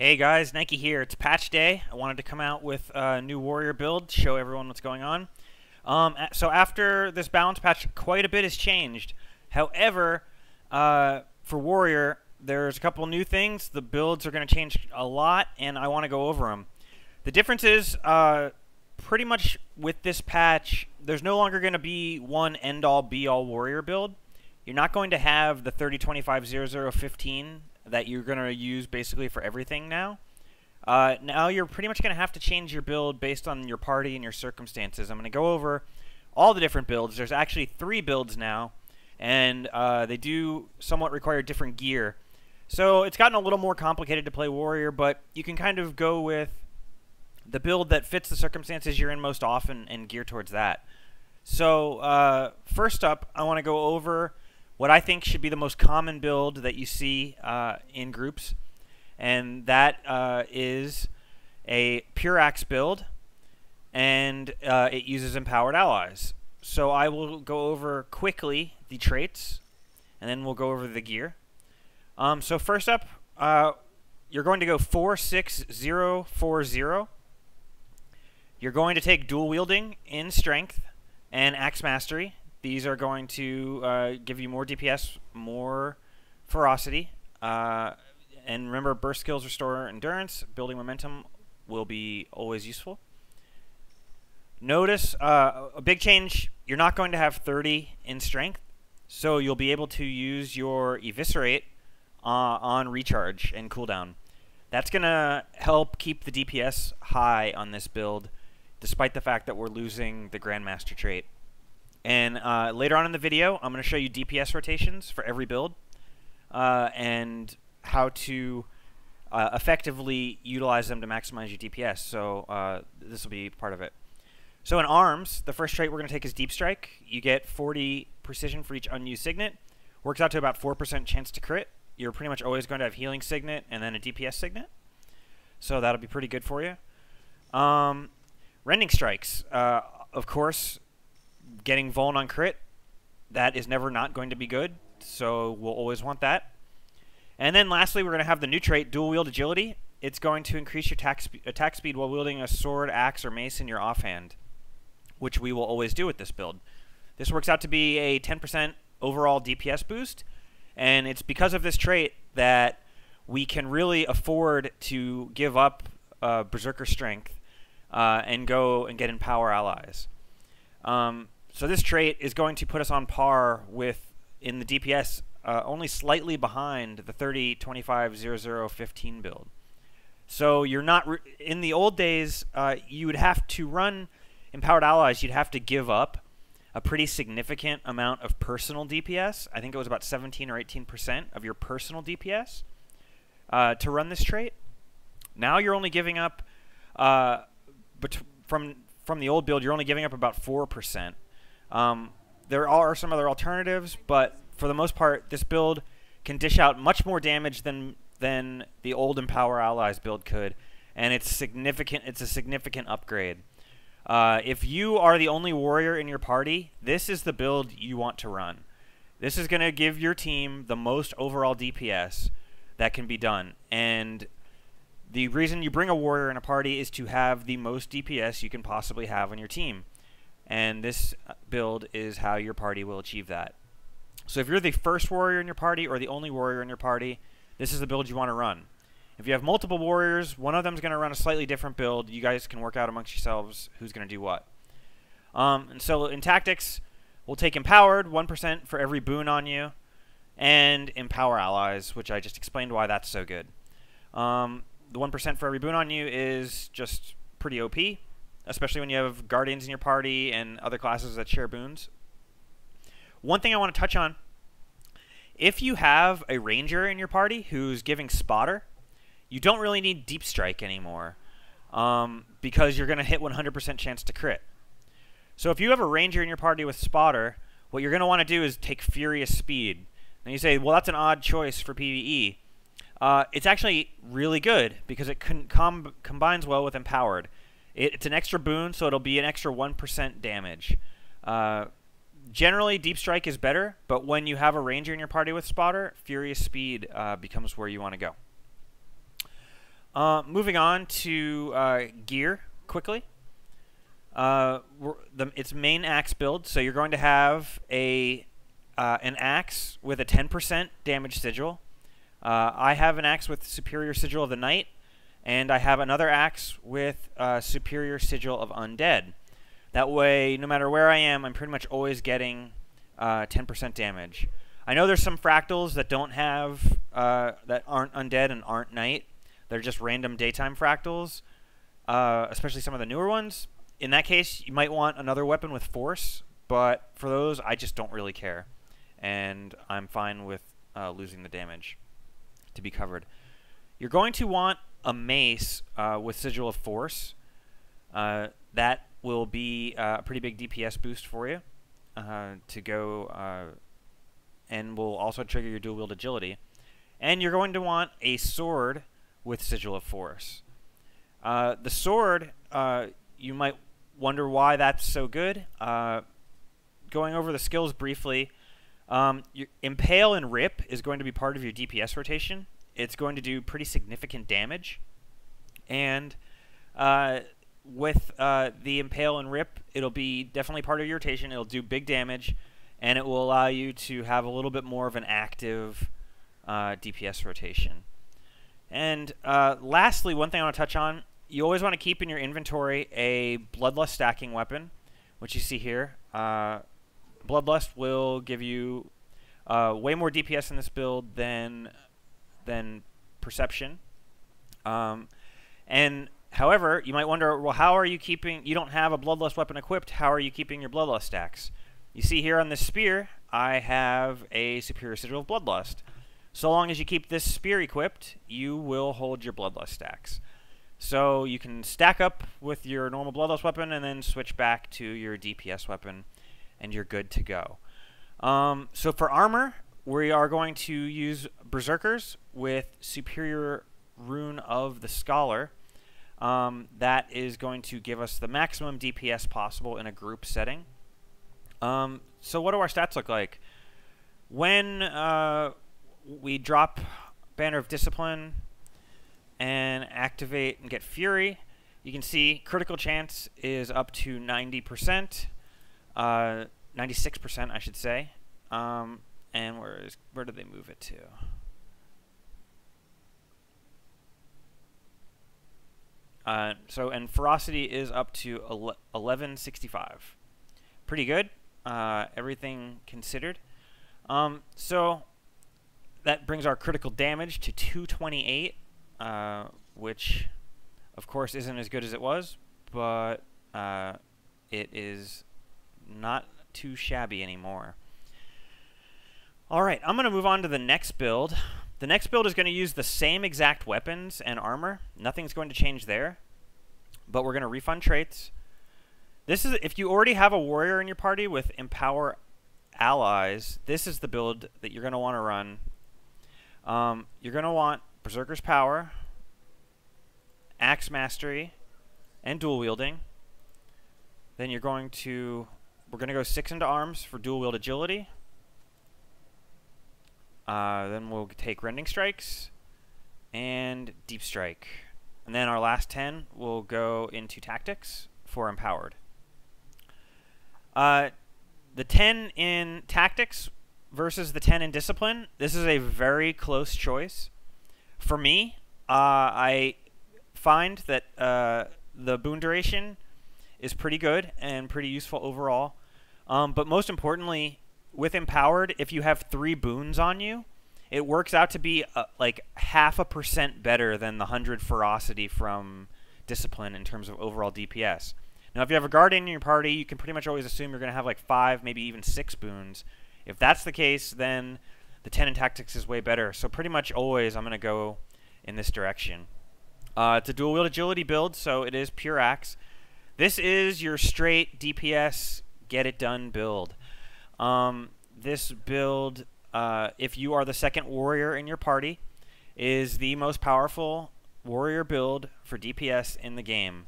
Hey guys, Nike here. It's patch day. I wanted to come out with a new warrior build, show everyone what's going on. So after this balance patch, quite a bit has changed. However, for warrior, there's a couple new things. The builds are going to change a lot, and I want to go over them. The difference is, pretty much with this patch, there's no longer going to be one end-all, be-all warrior build. You're not going to have the 30-25-00-15 that you're going to use basically for everything now. Now you're pretty much going to have to change your build based on your party and your circumstances. I'm going to go over all the different builds. There's actually 3 builds now, and they do somewhat require different gear. So it's gotten a little more complicated to play warrior, but you can kind of go with the build that fits the circumstances you're in most often and gear towards that. So first up, I want to go over what I think should be the most common build that you see in groups, and that is a pure axe build, and it uses empowered allies. So I will go over quickly the traits, and then we'll go over the gear. So first up, you're going to go 4-6-0-4-0. You're going to take dual wielding in strength and axe mastery. These are going to give you more DPS, more ferocity, and remember, burst skills restore endurance. Building momentum will be always useful. Notice a big change, you're not going to have 30 in strength, so you'll be able to use your eviscerate on recharge and cooldown. That's going to help keep the DPS high on this build, despite the fact that we're losing the Grandmaster trait. And later on in the video, I'm going to show you DPS rotations for every build and how to effectively utilize them to maximize your DPS. So this will be part of it. So in arms, the first trait we're going to take is Deep Strike. You get 40 precision for each unused signet. Works out to about 4% chance to crit. You're pretty much always going to have healing signet and then a DPS signet. So that'll be pretty good for you. Rending Strikes. Of course, getting Vuln on crit, that is never not going to be good, so we'll always want that. And then lastly, we're going to have the new trait, Dual Wield Agility. It's going to increase your attack speed while wielding a sword, axe, or mace in your offhand, which we will always do with this build. This works out to be a 10% overall DPS boost, and it's because of this trait that we can really afford to give up Berserker Strength and go and get Empower allies. So this trait is going to put us on par with, in the DPS, only slightly behind the 30-25-00-15 build. So you're not, in the old days, you would have to run Empowered Allies, you'd have to give up a pretty significant amount of personal DPS. I think it was about 17 or 18% of your personal DPS to run this trait. Now you're only giving up, from the old build, you're only giving up about 4%. There are some other alternatives, but for the most part, this build can dish out much more damage than the old Empower Allies build could, and it's significant. It's a significant upgrade. If you are the only warrior in your party, this is the build you want to run. This is going to give your team the most overall DPS that can be done, and the reason you bring a warrior in a party is to have the most DPS you can possibly have on your team. And this build is how your party will achieve that. So if you're the first warrior in your party or the only warrior in your party, this is the build you want to run. If you have multiple warriors, one of them is going to run a slightly different build. You guys can work out amongst yourselves who's going to do what. And so in tactics, we'll take Empowered, 1% for every boon on you, and Empower Allies, which I just explained why that's so good. The 1% for every boon on you is just pretty OP, especially when you have Guardians in your party and other classes that share boons. One thing I want to touch on, if you have a Ranger in your party who's giving Spotter, you don't really need Deep Strike anymore because you're going to hit 100% chance to crit. So if you have a Ranger in your party with Spotter, what you're going to want to do is take Furious Speed. And you say, well, that's an odd choice for PvE. It's actually really good because it combines well with Empowered. It's an extra boon, so it'll be an extra 1% damage. Generally, Deep Strike is better, but when you have a Ranger in your party with Spotter, Furious Speed becomes where you want to go. Moving on to gear quickly. It's main axe build, so you're going to have an axe with a 10% damage sigil. I have an axe with superior sigil of the knight, and I have another axe with superior sigil of undead. That way, no matter where I am, I'm pretty much always getting 10% damage. I know there's some fractals that don't have that aren't undead and aren't knight. They're just random daytime fractals, especially some of the newer ones. In that case, you might want another weapon with force, but for those, I just don't really care. And I'm fine with losing the damage to be covered. You're going to want a mace with Sigil of Force. That will be a pretty big DPS boost for you to go, and will also trigger your dual-wield agility. And you're going to want a sword with Sigil of Force. The sword, you might wonder why that's so good. Going over the skills briefly, your Impale and Rip is going to be part of your DPS rotation. It's going to do pretty significant damage. And with the Impale and Rip, it'll be definitely part of your rotation. It'll do big damage, and it will allow you to have a little bit more of an active DPS rotation. And lastly, one thing I want to touch on, you always want to keep in your inventory a Bloodlust stacking weapon, which you see here. Bloodlust will give you way more DPS in this build than Perception. And however, you might wonder, well, how are you keeping? You don't have a Bloodlust weapon equipped. How are you keeping your Bloodlust stacks? You see here on this spear, I have a superior sigil of Bloodlust. So long as you keep this spear equipped, you will hold your Bloodlust stacks. So you can stack up with your normal Bloodlust weapon and then switch back to your DPS weapon, and you're good to go. So for armor, we are going to use Berserkers with Superior Rune of the Scholar. That is going to give us the maximum DPS possible in a group setting. So what do our stats look like? When we drop Banner of Discipline and activate and get Fury, you can see critical chance is up to 90%, 96% I should say. And where did they move it to? And Ferocity is up to 1165. Pretty good, everything considered. So that brings our critical damage to 228, which of course isn't as good as it was, but it is not too shabby anymore. Alright, I'm going to move on to the next build. The next build is going to use the same exact weapons and armor. Nothing's going to change there, but we're going to refund traits. This is if you already have a warrior in your party with Empower Allies, this is the build that you're going to want to run. You're going to want Berserker's Power, Axe Mastery, and Dual Wielding. Then we're going to go 6 into Arms for Dual Wield Agility. Then we'll take Rending Strikes and Deep Strike. And then our last 10 will go into Tactics for Empowered. The 10 in Tactics versus the 10 in Discipline, this is a very close choice. For me, I find that the boon duration is pretty good and pretty useful overall. But most importantly, with Empowered, if you have 3 boons on you, it works out to be like 0.5% better than the 100 Ferocity from Discipline in terms of overall DPS. Now, if you have a Guardian in your party, you can pretty much always assume you're going to have like 5, maybe even 6 boons. If that's the case, then the 10 in Tactics is way better. So pretty much always I'm going to go in this direction. It's a dual wield agility build, so it is pure axe. This is your straight DPS get it done build. This build, if you are the second warrior in your party, is the most powerful warrior build for DPS in the game.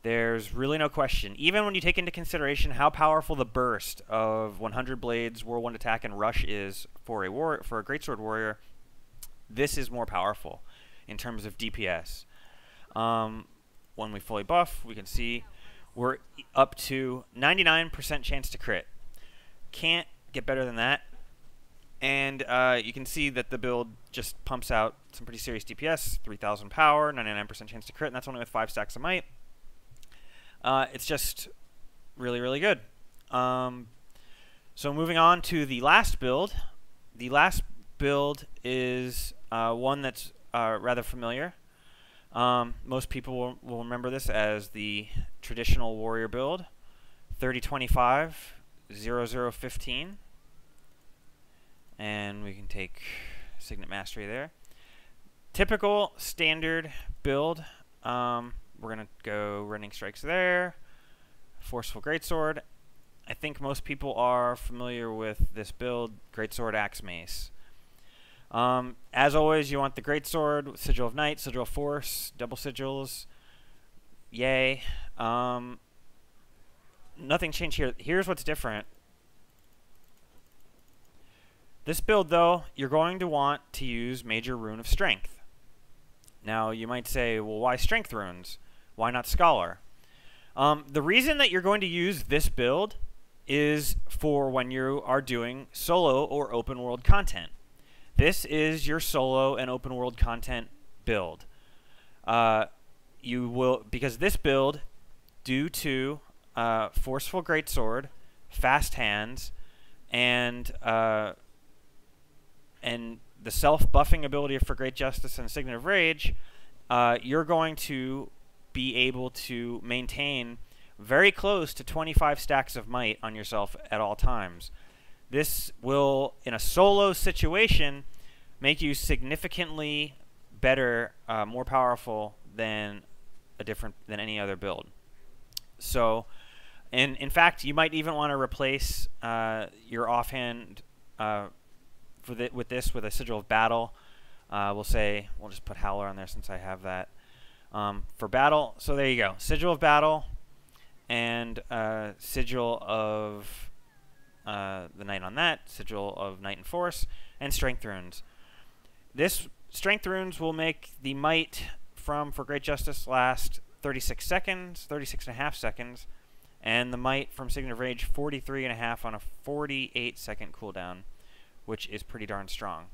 There's really no question. Even when you take into consideration how powerful the burst of 100 Blades, Whirlwind Attack, and Rush is for a Greatsword warrior, this is more powerful in terms of DPS. When we fully buff, we can see we're up to 99% chance to crit. Can't get better than that. And you can see that the build just pumps out some pretty serious DPS, 3,000 power, 99% chance to crit, and that's only with 5 stacks of might. It's just really, really good. So moving on to the last build. The last build is one that's rather familiar. Most people will remember this as the traditional warrior build, 30-25, 0-0-15. And we can take Signet Mastery there. Typical standard build. We're going to go Rending Strikes there. Forceful Greatsword. I think most people are familiar with this build, Greatsword, Axe, Mace. As always, you want the Greatsword, Sigil of Night, Sigil of Force, double sigils. Yay. Nothing changed here. Here's what's different. This build, though, you're going to want to use Major Rune of Strength. Now, you might say, well, why Strength Runes? Why not Scholar? The reason that you're going to use this build is for when you are doing solo or open world content. This is your solo and open world content build. You will, because this build, due to Forceful Greatsword, Fast Hands, and the self-buffing ability for Great Justice and Signet of Rage, you're going to be able to maintain very close to 25 stacks of might on yourself at all times. This will, in a solo situation, make you significantly better, more powerful than any other build. So, and in fact, you might even want to replace your offhand with this with a Sigil of Battle. We'll just put Howler on there since I have that for battle. So there you go, Sigil of Battle and Sigil of the Knight on that, Sigil of Knight and Force, and Strength Runes. This Strength Runes will make the might for Great Justice last 36 seconds, 36.5 seconds, and the might from Signet of Rage 43.5 on a 48-second cooldown, which is pretty darn strong.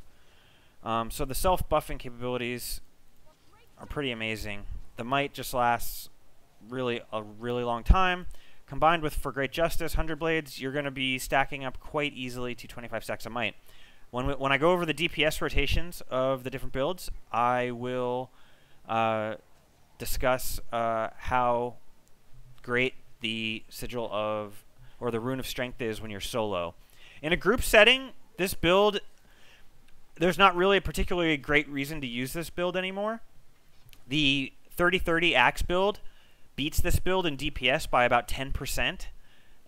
So the self-buffing capabilities are pretty amazing. The might just lasts a really long time. Combined with for Great Justice, 100 Blades, you're going to be stacking up quite easily to 25 stacks of might. When I go over the DPS rotations of the different builds, I will discuss how great the Sigil of, or the Rune of Strength is when you're solo. In a group setting, this build, there's not really a particularly great reason to use this build anymore. The 30-30 Axe build beats this build in DPS by about 10%,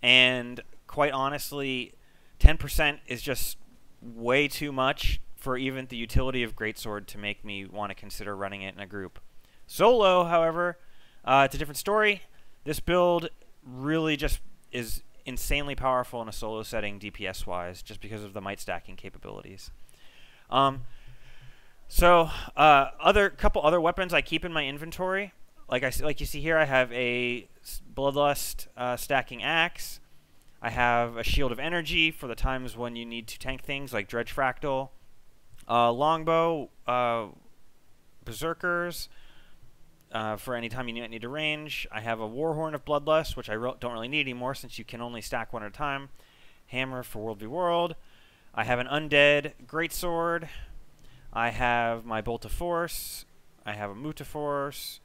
and quite honestly, 10% is just way too much for even the utility of Greatsword to make me want to consider running it in a group. Solo, however, it's a different story. This build really just is insanely powerful in a solo setting DPS-wise, just because of the might stacking capabilities. Couple other weapons I keep in my inventory. Like you see here, I have a Bloodlust stacking axe. I have a Shield of Energy for the times when you need to tank things like Dredge Fractal, longbow, Berserkers, for any time you need to range. I have a Warhorn of Bloodlust, which I don't really need anymore since you can only stack one at a time. Hammer for World v World. I have an Undead Greatsword. I have my Bolt of Force. I have a Muta Force.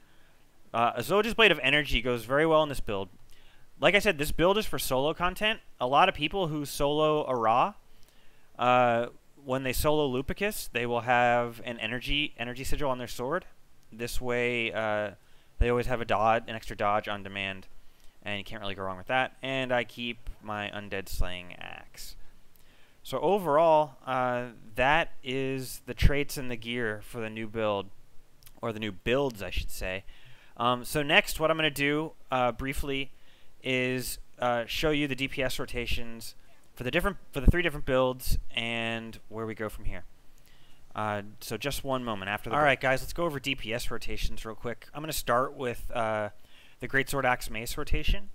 A Zoja's Blade of Energy goes very well in this build. Like I said, this build is for solo content. A lot of people who solo Ara, when they solo Lupicus, they will have an energy sigil on their sword. This way, they always have an extra dodge on demand, and you can't really go wrong with that. And I keep my Undead Slaying Axe. So overall, that is the traits and the gear for the new build, or the new builds, I should say. So next, what I'm going to do briefly is show you the DPS rotations for the 3 different builds and where we go from here. So just one moment after the... Alright guys, let's go over DPS rotations real quick. I'm going to start with the Greatsword Axe Mace rotation.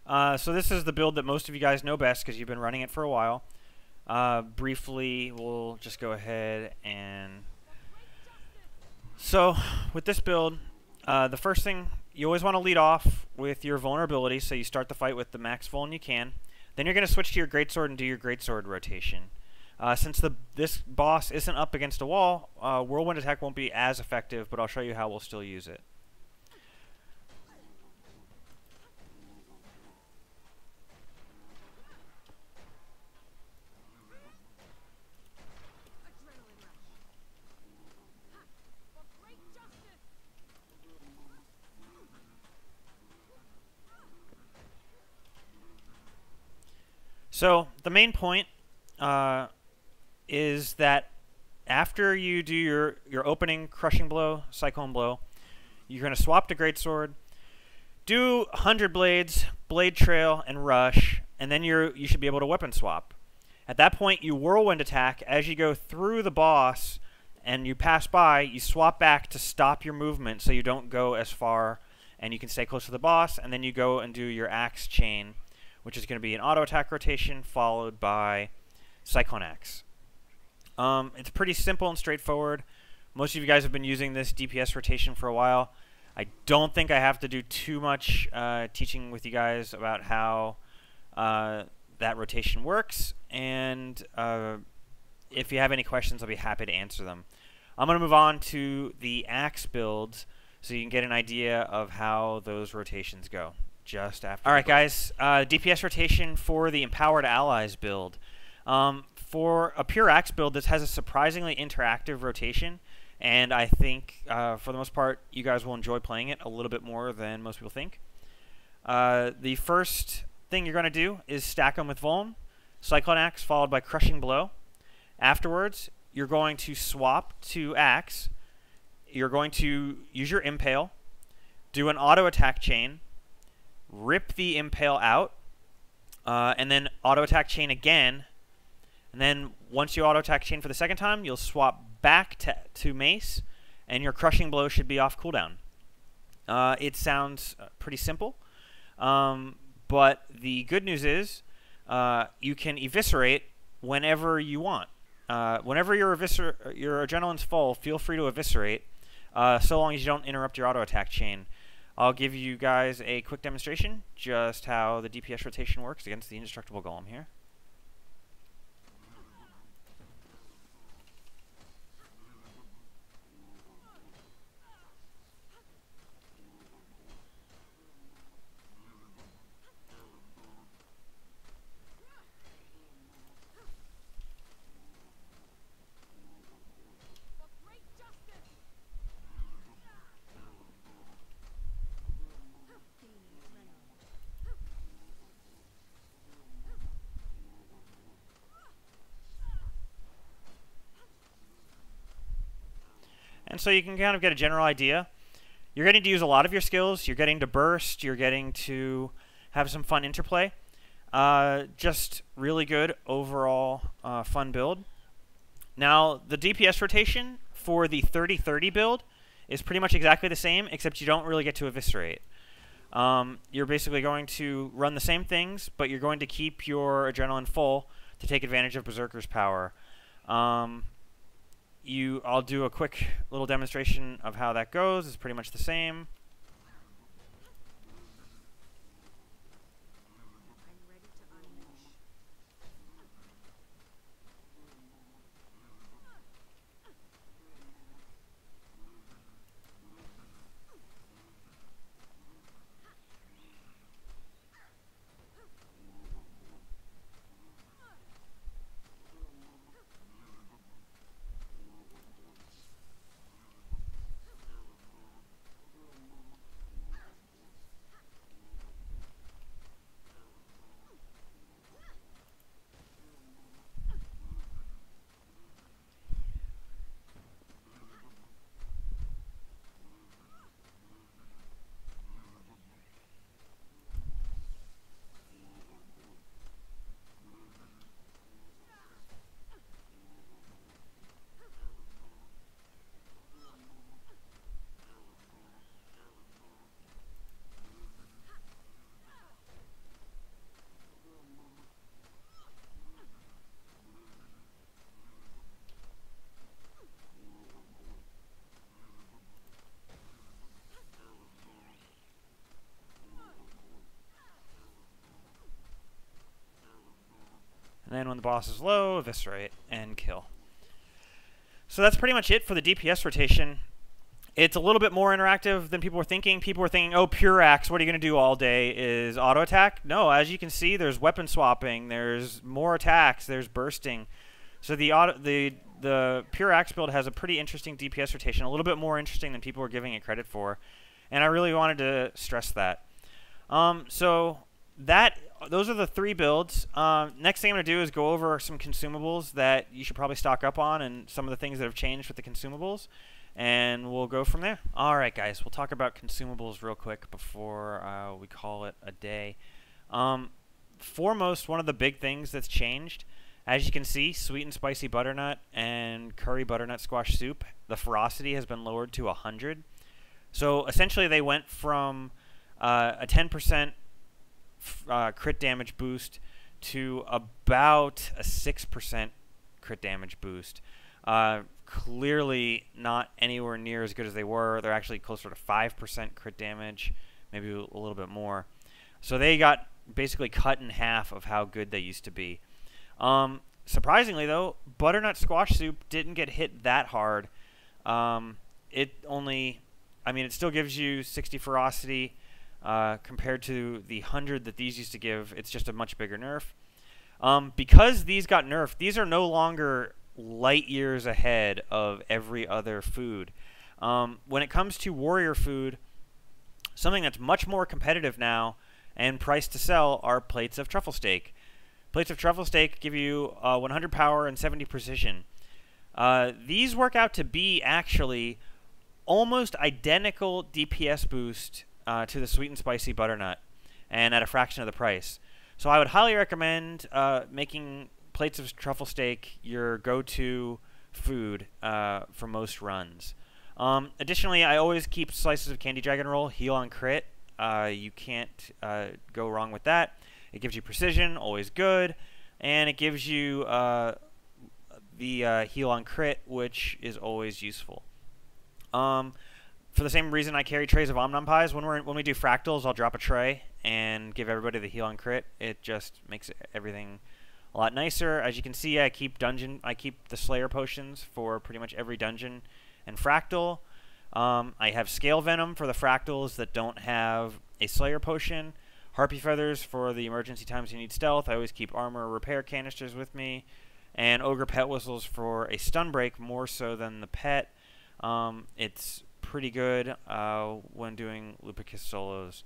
So this is the build that most of you guys know best because you've been running it for a while. Briefly, we'll just go ahead and... So, with this build, the first thing, you always want to lead off with your vulnerability, so you start the fight with the max vuln you can. Then you're going to switch to your Greatsword and do your Greatsword rotation. Since this boss isn't up against a wall, Whirlwind Attack won't be as effective, but I'll show you how we'll still use it. So, the main point is that after you do your opening Crushing Blow, Cyclone Blow, you're going to swap to Greatsword, do 100 Blades, Blade Trail, and Rush, and then you should be able to weapon swap. At that point, you Whirlwind Attack. As you go through the boss and you pass by, you swap back to stop your movement so you don't go as far and you can stay close to the boss, and then you go and do your Axe Chain, which is going to be an auto attack rotation followed by Cyclone Axe. It's pretty simple and straightforward. Most of you guys have been using this DPS rotation for a while. I don't think I have to do too much teaching with you guys about how that rotation works, and if you have any questions, I'll be happy to answer them. I'm going to move on to the Axe builds so you can get an idea of how those rotations go. Just after. Alright guys, DPS rotation for the Empowered Allies build. For a pure Axe build, this has a surprisingly interactive rotation, and I think for the most part you guys will enjoy playing it a little bit more than most people think. The first thing you're going to do is stack them with Vuln, Cyclone Axe followed by Crushing Blow. Afterwards, you're going to swap to Axe, you're going to use your Impale, do an auto attack chain, rip the Impale out, and then auto attack chain again, and then once you auto attack chain for the second time, you'll swap back to Mace, and your Crushing Blow should be off cooldown. It sounds pretty simple, but the good news is you can eviscerate whenever you want. Whenever your adrenaline's full, feel free to eviscerate, so long as you don't interrupt your auto attack chain. I'll give you guys a quick demonstration just how the DPS rotation works against the indestructible golem here. And so you can kind of get a general idea. You're getting to use a lot of your skills. You're getting to burst. You're getting to have some fun interplay. Just really good overall fun build. Now, the DPS rotation for the 30-30 build is pretty much exactly the same, except you don't really get to eviscerate. You're basically going to run the same things, but you're going to keep your adrenaline full to take advantage of Berserker's power. I'll do a quick little demonstration of how that goes. It's pretty much the same. And then when the boss is low, eviscerate and kill. So that's pretty much it for the DPS rotation. It's a little bit more interactive than people were thinking. People were thinking, oh, pure axe, what are you going to do all day? Is auto attack? No, as you can see, there's weapon swapping, there's more attacks, there's bursting. So the pure axe build has a pretty interesting DPS rotation, a little bit more interesting than people were giving it credit for. And I really wanted to stress that. So those are the 3 builds. Next thing I'm going to do is go over some consumables that you should probably stock up on and some of the things that have changed with the consumables. And we'll go from there. Alright guys, we'll talk about consumables real quick before we call it a day. Foremost, one of the big things that's changed, as you can see, sweet and spicy butternut and curry butternut squash soup, the ferocity has been lowered to 100. So essentially they went from a 10% crit damage boost to about a 6% crit damage boost. Clearly not anywhere near as good as they were. They're actually closer to 5% crit damage, maybe a little bit more. So they got basically cut in half of how good they used to be. Surprisingly though, butternut squash soup didn't get hit that hard. It still gives you 60 ferocity compared to the 100 that these used to give. It's just a much bigger nerf. Because these got nerfed, these are no longer light years ahead of every other food. When it comes to warrior food, something that's much more competitive now and priced to sell are plates of truffle steak. Plates of truffle steak give you 100 power and 70 precision. These work out to be actually almost identical DPS boost to the sweet and spicy butternut, and at a fraction of the price. So I would highly recommend making plates of truffle steak your go-to food for most runs. Additionally, I always keep slices of candy dragon roll, heal on crit. You can't go wrong with that. It gives you precision, always good, and it gives you the heal on crit, which is always useful. For the same reason I carry trays of Om Pies, when we do fractals, I'll drop a tray and give everybody the heal on crit. It just makes everything a lot nicer. As you can see, I keep the Slayer potions for pretty much every dungeon and fractal. I have Scale Venom for the fractals that don't have a Slayer potion. Harpy Feathers for the emergency times you need stealth. I always keep armor repair canisters with me. And Ogre Pet Whistles for a stun break, more so than the pet. It's pretty good when doing Lupicus solos.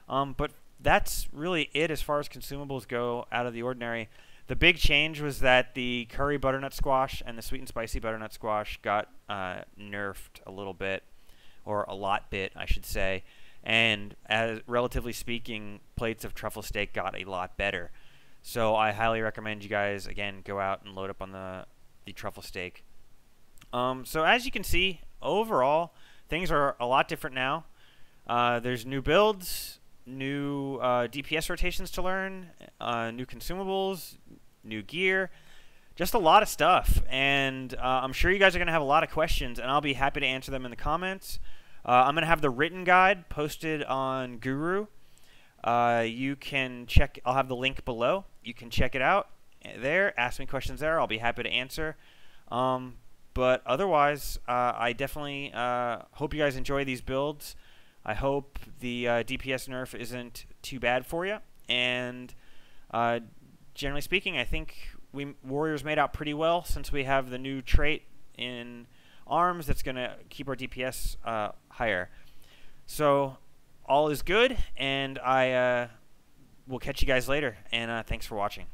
But that's really it as far as consumables go out of the ordinary. The big change was that the curry butternut squash and the sweet and spicy butternut squash got nerfed a little bit, or a lot bit, I should say. And as relatively speaking, plates of truffle steak got a lot better. So I highly recommend you guys, again, go out and load up on the truffle steak. So as you can see, overall, things are a lot different now. There's new builds, new DPS rotations to learn, new consumables, new gear, just a lot of stuff. And I'm sure you guys are going to have a lot of questions, and I'll be happy to answer them in the comments. I'm going to have the written guide posted on Guru. You can check, I'll have the link below. You can check it out there, ask me questions there. I'll be happy to answer. But otherwise, I definitely hope you guys enjoy these builds. I hope the DPS nerf isn't too bad for you. And generally speaking, I think Warriors made out pretty well since we have the new trait in arms that's going to keep our DPS higher. So all is good, and I will catch you guys later. And thanks for watching.